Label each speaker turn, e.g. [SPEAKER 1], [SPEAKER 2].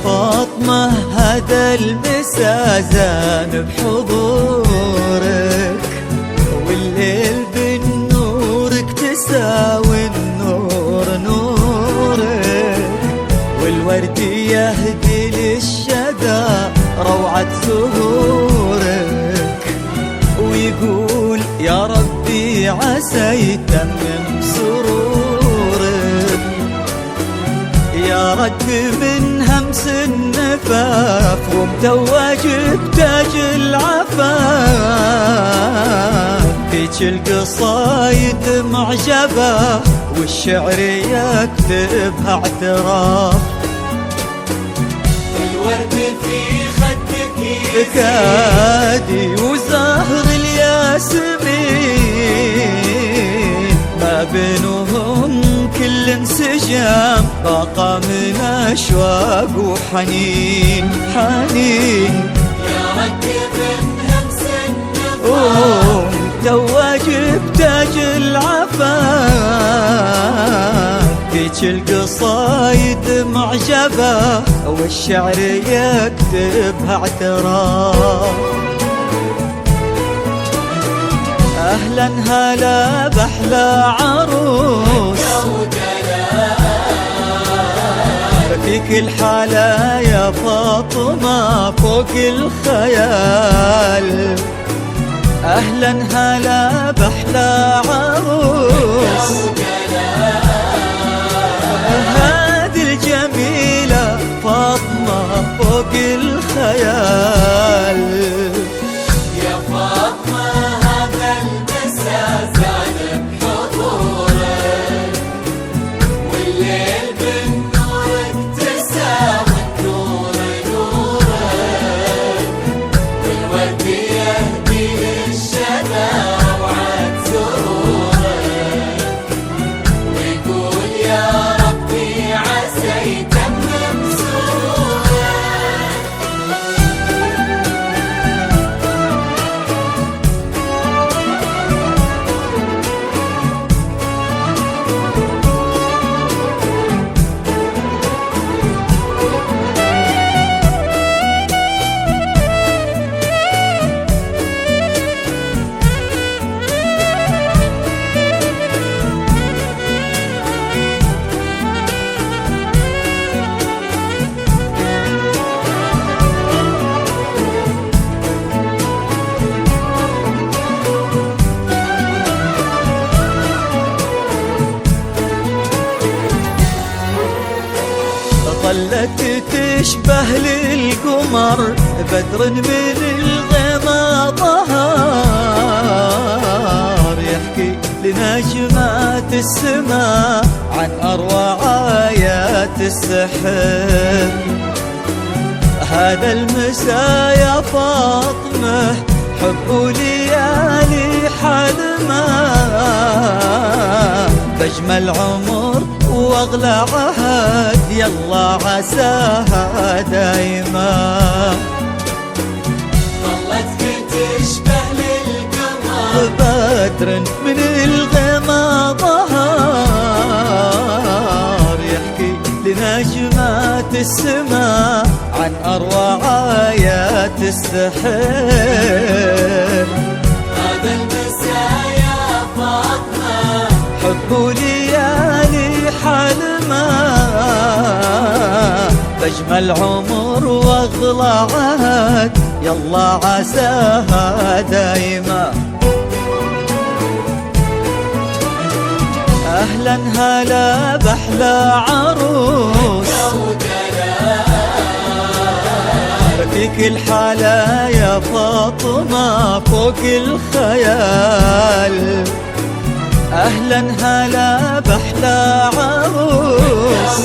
[SPEAKER 1] فاطمة هذا المسا زان بحضورك، والليل بنورك تساوي النور نورك، والورد يهدي للشذا روعة زهورك، ويقول يا ربي عسى يتمم سرورك، يا رد من همس النفاف ومتوج بتاج العفاف، فيك القصايد معجبة والشعر يكتبها اعتراف،
[SPEAKER 2] الورد في خدك
[SPEAKER 1] كادي وزهر الياسمين، ما بينهم كل انسجام باقى من أشواق وحنين حنين،
[SPEAKER 2] يا ركب همس النفاق
[SPEAKER 1] متوج بتاج العفاف، فيك القصايد معجبة والشعر يكتبها اعتراف، أهلا هلا بأحلى عروس فيك الحالة يا فاطمة فوق الخيال، أهلا هلا بأحلى عروس هذه الجميلة فاطمة فوق الخيال،
[SPEAKER 2] يا فاطمة هذا المسا زاد بحضورك، والليل بنورك تساوي النور نورك، والورد يهدي للشذا روعة زهورك، ويقول يا ربي عسى يتمم سرورك.
[SPEAKER 1] ظلت تشبه للقمر بدر من الغما ظهر، يحكي لنجمات السماء عن أروع آيات السحر، هذا المساء يا فاطمة حب ليالي حلمة، بجمل عمر واغلى عهد يلا عساها دايما،
[SPEAKER 2] ظلت تشبه للقمر
[SPEAKER 1] بدر من الغما ظهر، يحكي لنجمات السماء عن أروع آيات السحر،
[SPEAKER 2] هذا المساء يا فاطمة
[SPEAKER 1] حب ليالي حلمة، بجمل عمر واغلى عهد يلا عساها دايما، أهلا هلا بأحلى عروس فيك الحالة يا فاطمة فوق الخيال، أهلا هلا بأحلى عروس